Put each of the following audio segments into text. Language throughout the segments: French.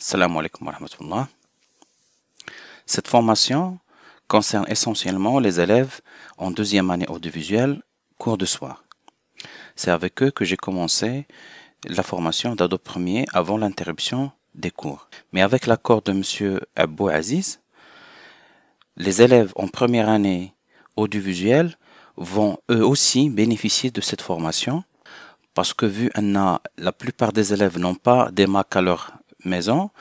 Salam alaikum wa rahmatullah. Cette formation concerne essentiellement les élèves en deuxième année audiovisuelle, cours de soir. C'est avec eux que j'ai commencé la formation d'Adobe Premiere avant l'interruption des cours. Mais avec l'accord de M. Abou Aziz, les élèves en première année audiovisuelle vont eux aussi bénéficier de cette formation parce que vu que la plupart des élèves n'ont pas des Mac à leur maison,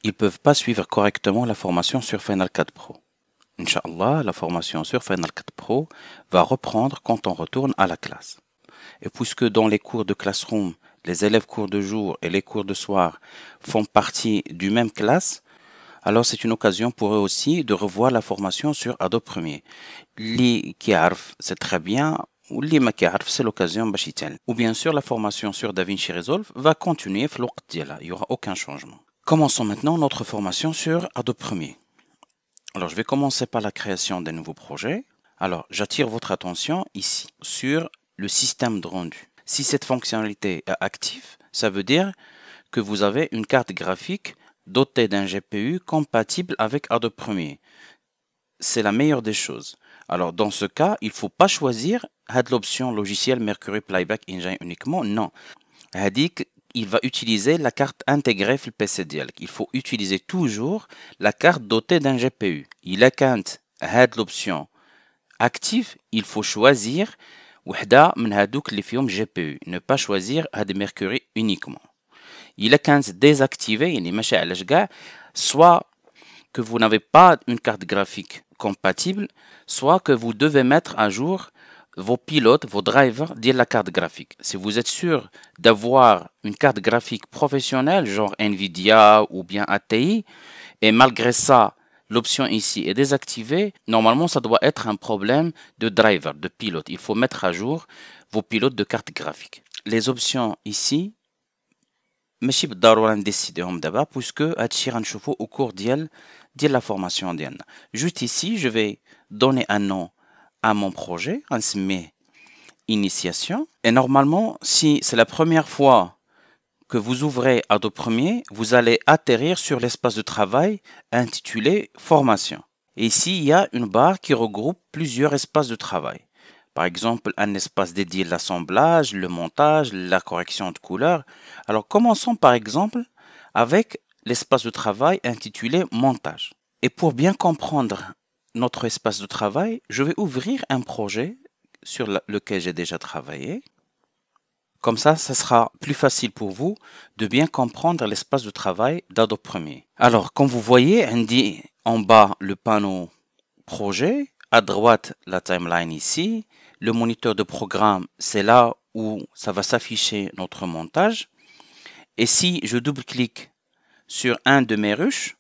ils ne peuvent pas suivre correctement la formation sur Final Cut Pro. Inch'Allah, la formation sur Final Cut Pro va reprendre quand on retourne à la classe. Et puisque dans les cours de classroom, les élèves cours de jour et les cours de soir font partie du même classe, alors c'est une occasion pour eux aussi de revoir la formation sur Adobe Premiere. Li qui arf, c'est très bien, ou li ma qui arf, c'est l'occasion باش يتعلم. Ou bien sûr, la formation sur DaVinci Resolve va continuer في الوقت ديالها, il n'y aura aucun changement. Commençons maintenant notre formation sur Adobe Premiere. Alors, je vais commencer par la création d'un nouveau projet. Alors, j'attire votre attention ici sur le système de rendu. Si cette fonctionnalité est active, ça veut dire que vous avez une carte graphique dotée d'un GPU compatible avec Adobe Premiere. C'est la meilleure des choses. Alors, dans ce cas, il ne faut pas choisir l'option logiciel Mercury Playback Engine uniquement. Non. Il va utiliser la carte intégrée في PC ديالك. Il faut utiliser toujours la carte dotée d'un GPU. Il a كانت l'option active, il faut choisir وحدة من هادوك اللي فيهم GPU. Ne pas choisir هاد Mercury uniquement. Il a كانت désactivé, يعني ماشي علاش كاع, soit que vous n'avez pas une carte graphique compatible, soit que vous devez mettre à jour vos pilotes, vos drivers de la carte graphique. Si vous êtes sûr d'avoir une carte graphique professionnelle, genre Nvidia ou bien ATI, et malgré ça, l'option ici est désactivée, normalement ça doit être un problème de driver, de pilote. Il faut mettre à jour vos pilotes de carte graphique. Les options ici, ماشي بالضرورة نديسيديهم دابا puisque هادشي غنشوفو au cours ديال la formation ديالنا. Juste ici, je vais donner un nom à mon projet, غنسميه Initiation. Et normalement, si c'est la première fois que vous ouvrez Adobe Premiere, vous allez atterrir sur l'espace de travail intitulé Formation. Et ici, il y a une barre qui regroupe plusieurs espaces de travail. Par exemple, un espace dédié à l'assemblage, le montage, la correction de couleurs. Alors, commençons par exemple avec l'espace de travail intitulé Montage. Et pour bien comprendre notre espace de travail, je vais ouvrir un projet sur lequel j'ai déjà travaillé. Comme ça sera plus facile pour vous de bien comprendre l'espace de travail d'Adobe Premiere. Alors, comme vous voyez, on dit en bas le panneau projet, à droite la timeline ici, le moniteur de programme, c'est là où ça va s'afficher notre montage. Et si je double-clique sur un de mes rushs,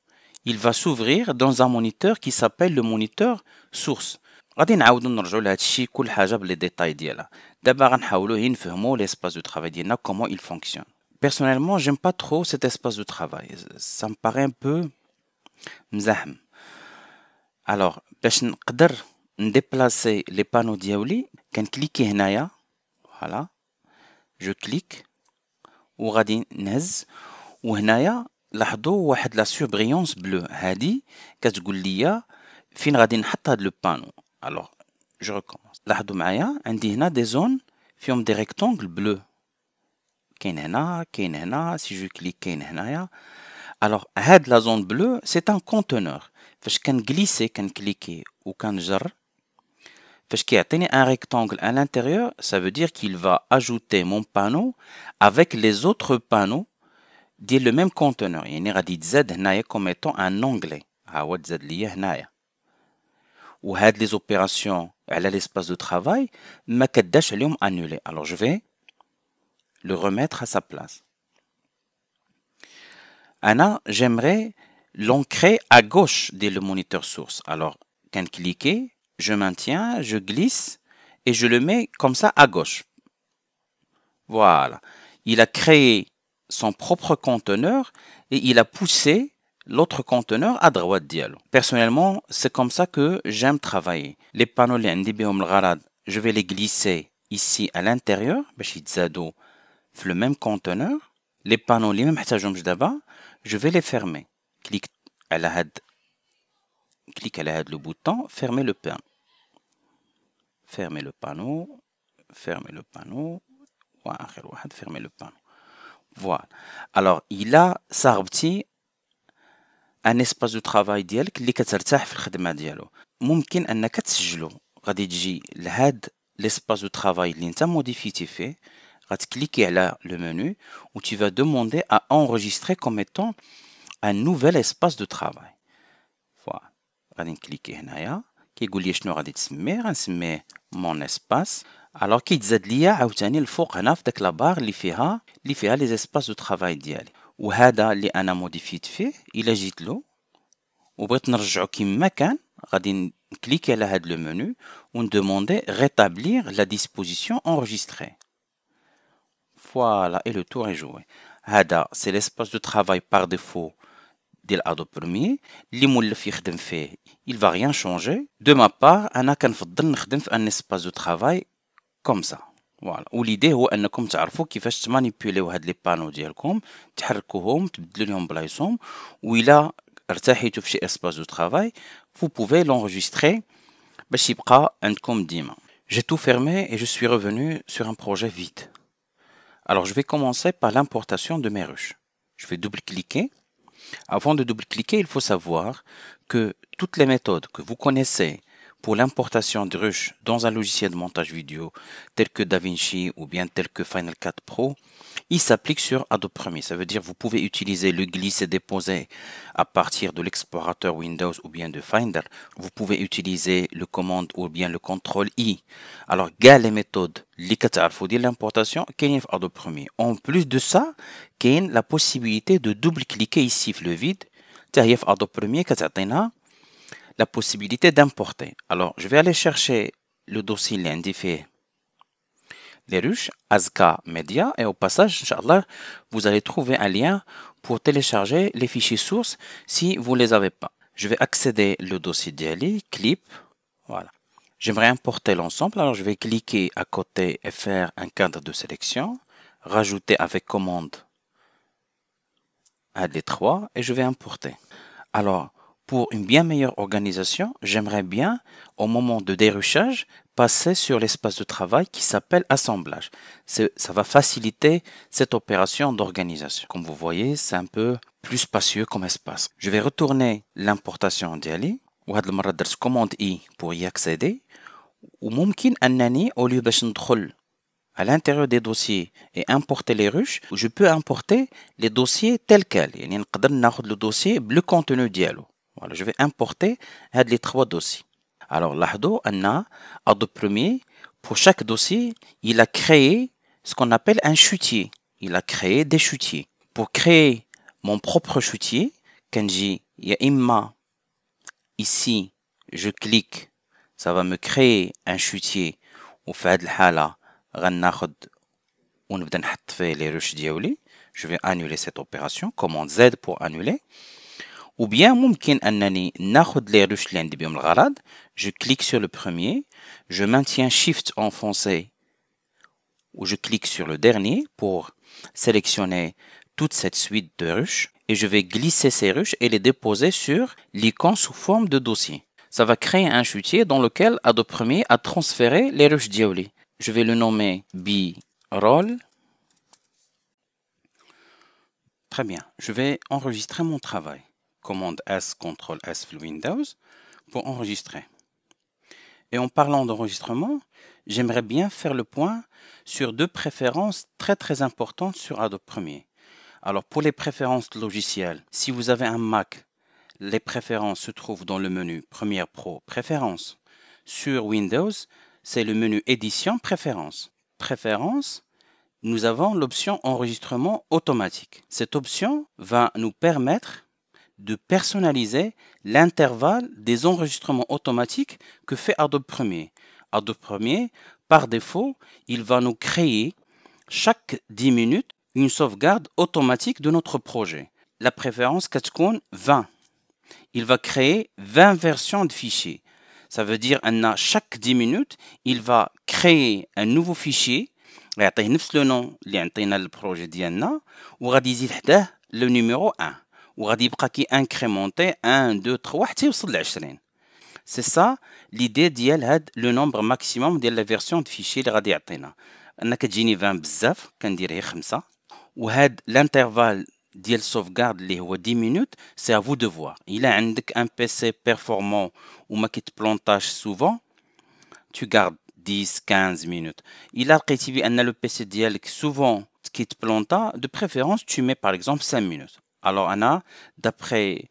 il va s'ouvrir dans un moniteur qui s'appelle le moniteur source. غادي نعاودو نرجعو لهادشي كل حاجه بلي ديتاي ديالها. دابا غنحاولو هي نفهمو l'espace de travail ديالنا comment il fonctionne. Personnellement, j'aime pas trop cet espace de travail. Ça me paraît un peu مزاحم. Alors, باش نقدر نديبلاسي لي بانو ديالي كنكليكي هنايا. فوالا. جو كليك وغادي نهز وهنايا لاحظوا واحد لا سوربريونس بلو هادي كتقول لي فين غادي نحط هاد لو بانو. Alors, je recommence. لاحظوا معايا عندي هنا دي زون فيهم دي ريكتونغل بلو. كاين هنا كاين هنا سي جو كليك كاين هنايا. Alors, هاد لا زون بلو سي ان كونتونور. فاش كنغليسي كنكليكي وكنجر فاش كيعطيني ان rectangle à l'intérieur, ça veut dire qu'il va ajouter mon panneau avec les autres panneaux ديال le même conteneur. يعني غادي يتزاد هنايا comme étant un onglet. ها هو تزاد ليا هنايا. وهاد les opérations على l'espace de travail ما كداش عليهم annuler. Alors je vais le remettre à sa place. أنا j'aimerais l'ancrer à gauche dès le moniteur source. Alors cliquer, je maintiens, je glisse et je le mets comme ça à gauche. Voilà. Il a créé son propre conteneur et il a poussé l'autre conteneur à droite dialo. Personnellement, c'est comme ça que j'aime travailler. Les panneaux je vais les glisser ici à l'intérieur, le même conteneur. Les panneaux اللي ما محتاجهمش دابا je vais les fermer. Clique على هاد le bouton fermer le panneau. Fermer le panneau. Fermer le panneau. وآخر واحد fermer le panneau. Voilà. Alors il a صاحبتي ان اسباس دو ترافاي ديالك اللي كترتاح في الخدمه ديالو. ممكن انك تسجلو. غادي تجي لهاد لاسباس دو ترافاي اللي انت موديفيتي فيه، غتكليكي على لو منو و tu vas demander à enregistrer comme étant un nouvel espace de travail. فوالا غادي نكليكي هنايا كيقول لي شنو غادي تسميه، غنسميه مون اسباس. الوغ كيتزاد ليا عاوتاني الفوق هنا في داك لابار اللي فيها لي اسباس دو ترافاي ديالي، وهذا اللي انا موديفيت فيه. الا جيت له وبغيت نرجعو كيما كان غادي نكليكي على هاد لو منو وندوموندي rétablir la disposition enregistrée. Voilà, et le tour est joué. هذا c'est l'espace de travail par défaut ديال Adobe Premiere اللي مولف يخدم فيه. Il va rien changer. De ma part انا كنفضل نخدم في ان espace de travail comme ça. فوالا، وليدي هو انكم تعرفوا كيفاش تمانيبيوليو هاد لي بانو ديالكم، تحركوهم، تبدلوا لهم بلايصهم، وإلا ارتحيتوا في شي اسباس دو ترافاي vous pouvez l'enregistrer باش يبقى عندكم ديما. J'ai tout fermé et je suis revenu sur un projet vide. Alors je vais commencer par l'importation de mes ruches. Je vais double-cliquer. Avant de double-cliquer, il faut savoir que toutes les méthodes que vous connaissez pour l'importation de ruches dans un logiciel de montage vidéo tel que DaVinci ou bien tel que Final Cut Pro, il s'applique sur Adobe Premiere. Ça veut dire que vous pouvez utiliser le glisser-déposer à partir de l'explorateur Windows ou bien de Finder. Vous pouvez utiliser le commande ou bien le CTRL-I. Alors, les méthodes de l'importation كاينين في Adobe Premiere. En plus de ça, كاين la possibilité de double-cliquer ici في le vide. تاهي في Adobe Premiere كتعطينا la possibilité d'importer. Alors, je vais aller chercher le dossier اللي عندي فيه les ruches, Azka Media, et au passage, Inch'Allah, vous allez trouver un lien pour télécharger les fichiers sources si vous ne les avez pas. Je vais accéder le dossier d'Ali, clip, voilà. J'aimerais importer l'ensemble, alors je vais cliquer à côté et faire un cadre de sélection, rajouter avec commande à D3 et je vais importer. Alors, pour une bien meilleure organisation, j'aimerais bien, au moment de déruchage, passer sur l'espace de travail qui s'appelle assemblage. Ça va faciliter cette opération d'organisation. Comme vous voyez, c'est un peu plus spacieux comme espace. Je vais retourner l'importation d'Ali. وهاد المرة درت commande I pour y accéder. وممكن أنني au lieu باش ندخل à l'intérieur des dossiers et importer les ruches, je peux importer les dossiers tels quels. يعني نقدر ناخد le dossier le contenu ديالو. Voilà, je vais importer les trois dossiers. Alors, لاحظوا أن Adobe Premiere, pour chaque dossier, il a créé ce qu'on appelle un chutier. Il a créé des chutiers. Pour créer mon propre chutier, quand j'ai Imma, ici, je clique, ça va me créer un chutier. وفي هذه الحالة غناخد ونبدأ نحط فيه les ruches ديالي. Je vais annuler cette opération. Commande Z pour annuler. Ou bien ممكن أنني ناخد les ruches اللي عندي بهم الغرض. Je clique sur le premier, je maintiens Shift enfoncé ou je clique sur le dernier pour sélectionner toute cette suite de ruches et je vais glisser ces ruches et les déposer sur l'icône sous forme de dossier. Ça va créer un chutier dans lequel Adobe Premiere a transféré les ruches diaoli. Je vais le nommer B-Roll. Très bien, je vais enregistrer mon travail. Commande S, CTRL S Windows pour enregistrer. Et en parlant d'enregistrement, j'aimerais bien faire le point sur deux préférences très importantes sur Adobe Premiere. Alors pour les préférences logicielles, si vous avez un Mac, les préférences se trouvent dans le menu Premiere Pro Préférences. Sur Windows, c'est le menu Édition Préférences. Préférences, nous avons l'option Enregistrement automatique. Cette option va nous permettre de personnaliser l'intervalle des enregistrements automatiques que fait Adobe Premiere. Adobe Premiere, par défaut, il va nous créer chaque 10 minutes une sauvegarde automatique de notre projet. La préférence كتكون 20. Il va créer 20 versions de fichiers. Ça veut dire qu'à chaque 10 minutes, il va créer un nouveau fichier غيعطيه نفس لو نون اللي عطينا البروجي ديالنا وغادي يزيد حداه لو نيميرو 1 وغادي يبقى كي انكريمونتي 1 2 3 حتى يوصل ل 20. سي سا ليدي ديال هاد لو نومبر ماكسيموم ديال لا فيرسيون دو فيشي اللي غادي يعطينا. انا كتجيني 20 بزاف كندير هي 5 وهاد الانترفال ديال sauvegarde اللي هو 10 minutes c'est à vous de voir. الا عندك un PC performant وما كيتبلونطاش souvent tu gardes 10 15 minutes. الا لقيتي بان لو PC ديالك souvent كيتبلونطا de préférence tu mets par exemple 5 minutes. Alors انا d'après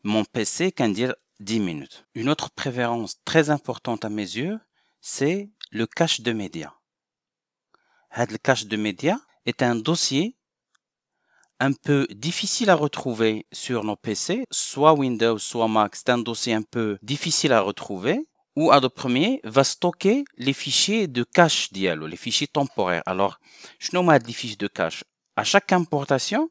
mon PC كندير 10 minutes. Une autre préférence très importante à mes yeux c'est le cache de médias. Le cache de médias est un dossier un peu difficile à retrouver sur nos PC, soit Windows, soit Mac, c'est un dossier un peu difficile à retrouver, où Adobe Premiere va stocker les fichiers de cache dialo, les fichiers temporaires. Alors, je nomme les fichiers de cache. À chaque importation,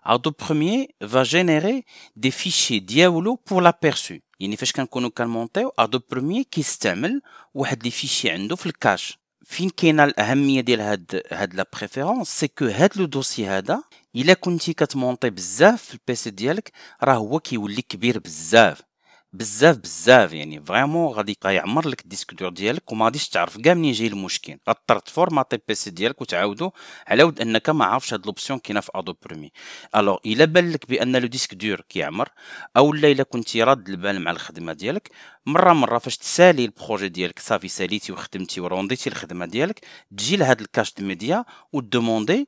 Adobe Premiere va générer des fichiers dialo pour l'aperçu. يعني فاش كنكونوا كنمونطيو Adobe Premiere كيستعمل واحد لي فيشي عنده في الكاش. فين كاينه الاهميه ديال هاد لا بريفيرونس سي كو هاد لو دوسي هذا الا كنتي كتمونطي بزاف في البيسي ديالك راه هو كيولي كبير بزاف بزاف بزاف يعني فريمون غادي يعمر لك الديسك دور ديالك وما غاديش تعرف كاع منين جاي المشكل غتضطر تفورماطي البيسي ديالك وتعاودو على ود انك ما عارفش هاد لوبسيون كاينه في ادوب بريمي. الوغ الا بان لك بان لو ديسك دور كيعمر او لا الا كنتي راد البال مع الخدمه ديالك مره فاش تسالي البروجي ديالك صافي ساليتي وخدمتي ورونديتي الخدمه ديالك تجي لهاد الكاش دو ميديا ودوموندي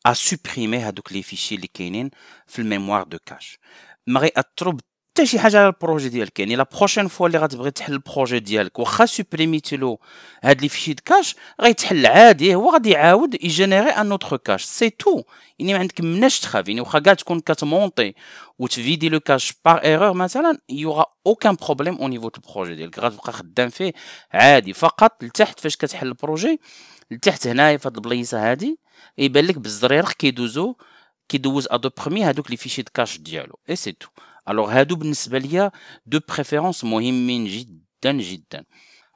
à supprimer هادوك لي فيشي اللي كاينين في الميموار دو كاش. ما غيأثروا حتى شي حاجه على البروجي ديالك. يعني لا بروشين فوا اللي غتبغي تحل البروجي ديالك واخا سوبريميتي له هاد لي فيشي د كاش غيتحل عادي هو غادي يعاود يجينيري ان اوتر كاش سي تو. يعني ما عندك مناش تخاف. يعني واخا كاع تكون كتمونطي وتفيدي لو كاش بار ايرور مثلا يوغا اوكان بروبليم او نيفو دو البروجي ديالك غتبقى خدام فيه عادي. فقط لتحت فاش كتحل البروجي لتحت هنايا في هاد البليصه هادي يبان لك بالزريرخ كيدوز ادوب بريمي هادوك لي فيشي د كاش ديالو اي سي تو. الوغ هادو بالنسبه ليا دو بريفيرونس مهمين جدا جدا.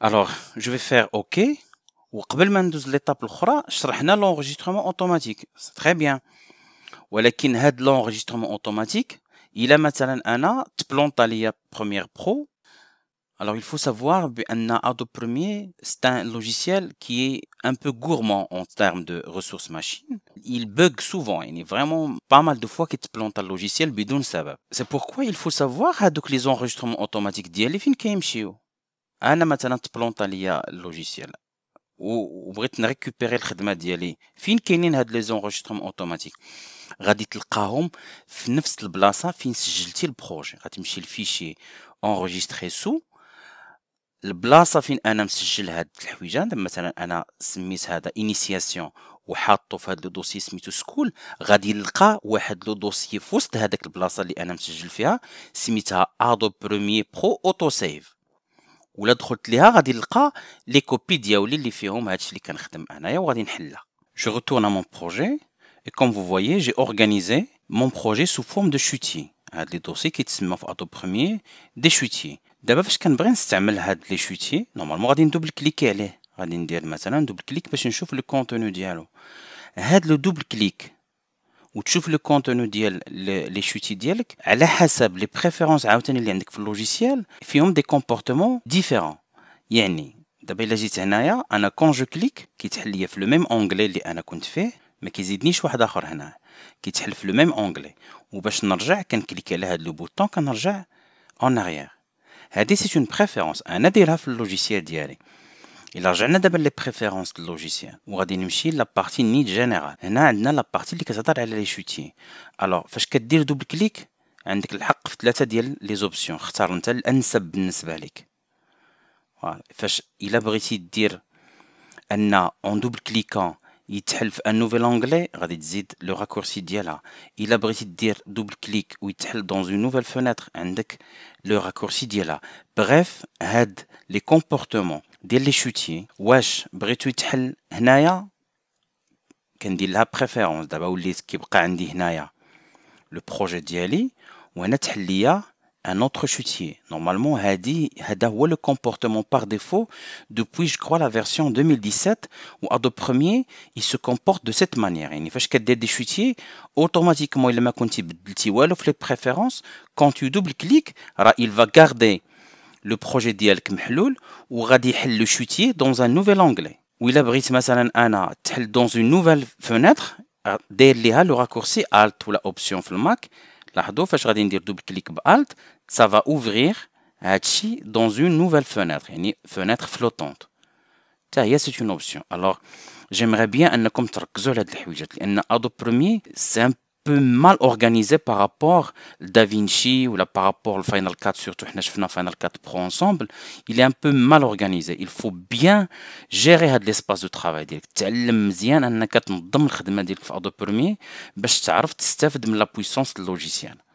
الوغ جو في فير اوكي وقبل ما ندوز ليطاب الاخرى شرحنا لونجسترمون اوتوماتيك سي تري بيان. ولكن هاد لونجسترمون اوتوماتيك الا مثلا انا تبلونطا ليا بروميير برو. Alors il faut savoir qu'un Adobe Premiere, c'est un logiciel qui est un peu gourmand en termes de ressources machines. Il bug souvent, il y a vraiment pas mal de fois qu'il te plante le logiciel bidon sabab. C'est pourquoi il faut savoir que les enregistrements automatiques ديالي فين كيمشيو. انا مثلا تبلونطا ليا اللوجيسيال وبغيت نريكوبيري الخدمه ديالي فين كاينين هاد لي زونجسترمون اوتوماتيك غادي تلقاهم في نفس البلاصه فين سجلتي البروجي. غتمشي لفيشي enregistré sous البلاصه فين انا مسجل هاد الحويجه. مثلا انا سميت هذا انيسياسيون وحاطه في هذا لو دوسي سميتو سكول غادي نلقى واحد لو دوسي في وسط هذاك البلاصه اللي انا مسجل فيها سميتها ادوب بريمير برو اوتو سيف. ولا دخلت ليها غادي نلقى لي كوبي ديالي اللي فيهم هادشي اللي كنخدم انايا وغادي نحلها. جو retourne à mon projet et comme vous voyez j'ai organisé mon projet sous forme de chutier. هاد لي دوسي كيتسمى في ادوب بريمير دي شوتيي. دابا فاش كنبغي نستعمل هاد لي شوتيي نورمالمون غادي ندوبل كليكي عليه. غادي ندير مثلا دوبل كليك باش نشوف لو كونتوني ديالو. هاد لو دوبل كليك وتشوف لو كونتوني ديال لي شوتي ديالك على حسب لي بريفيرونس عاوتاني اللي عندك في اللوجيسيال فيهم دي كومبورتمون ديفيرون. يعني دابا الا جيت هنايا انا كون جو كليك كيتحل ليا في لو ميم اونغلي اللي انا كنت فيه ما كيزيدنيش واحد اخر هنا كيتحل في لو ميم اونغلي. وباش نرجع كنكليكي على هاد لو بوطون كنرجع اون اريير. هادي سي اون بريفيرونس انا دايرها في اللوجيسيال ديالي. الا رجعنا دابا لي بريفيرونس ديال اللوجيسيال وغادي نمشي لا بارتي نيت جينيرال. هنا عندنا لا بارتي اللي كتهضر على لي شوتي. الوغ فاش كدير دوبل كليك عندك الحق في 3 ديال لي زوبسيون. اختار انت الانسب بالنسبه لك. فوالا فاش الا بغيتي دير ان اون دوبل كليكون يتحل في ان نوفيل اونغلي غادي تزيد لو راكورسي ديالها. الا بغيتي دير دوبل كليك ويتحل دون اون نوفيل فونيتر عندك لو راكورسي ديالها. بغيف هاد لي كومبورتمون ديال لي شوتي واش بغيتو يتحل هنايا كندير لها بريفيرونس. دابا وليت كيبقى عندي هنايا لو بروجي ديالي وهنا تحل ليا un autre chutier. Normalement, هذا هو le comportement par défaut depuis, je crois, la version 2017 où Adobe Premiere il se comporte de cette manière. يعني فاش كدير des chutiers, automatiquement إلا ما كنتي بدلتي والو في les préférences, quand tu double cliques, il va garder le projet ديالك محلول وغادي يحل le chutier dans un nouvel onglet. وإلا بغيت مثلا أنا تحل dans une nouvelle fenêtre, داير ليها le raccourci Alt ولا Option في الماك. لاحظوا فاش غادي ندير double click ب Alt, ça va ouvrir هادشي dans une nouvelle fenêtre, يعني fenêtre flottante. حتى هي c'est une option. Alors j'aimerais bien أنكم تركزوا على هاد الحويجات لأن Adobe Premiere c'est un peu mal organisé par rapport à DaVinci ou par rapport au Final Cut, surtout حنا شفنا Final Cut Pro ensemble, il est un peu mal organisé. Il faut bien gérer هاد l'espace de travail ديالك. تعلم مزيان أنك تنظم الخدمة ديالك في Adobe Premiere باش تعرف تستافد من la puissance du logiciel.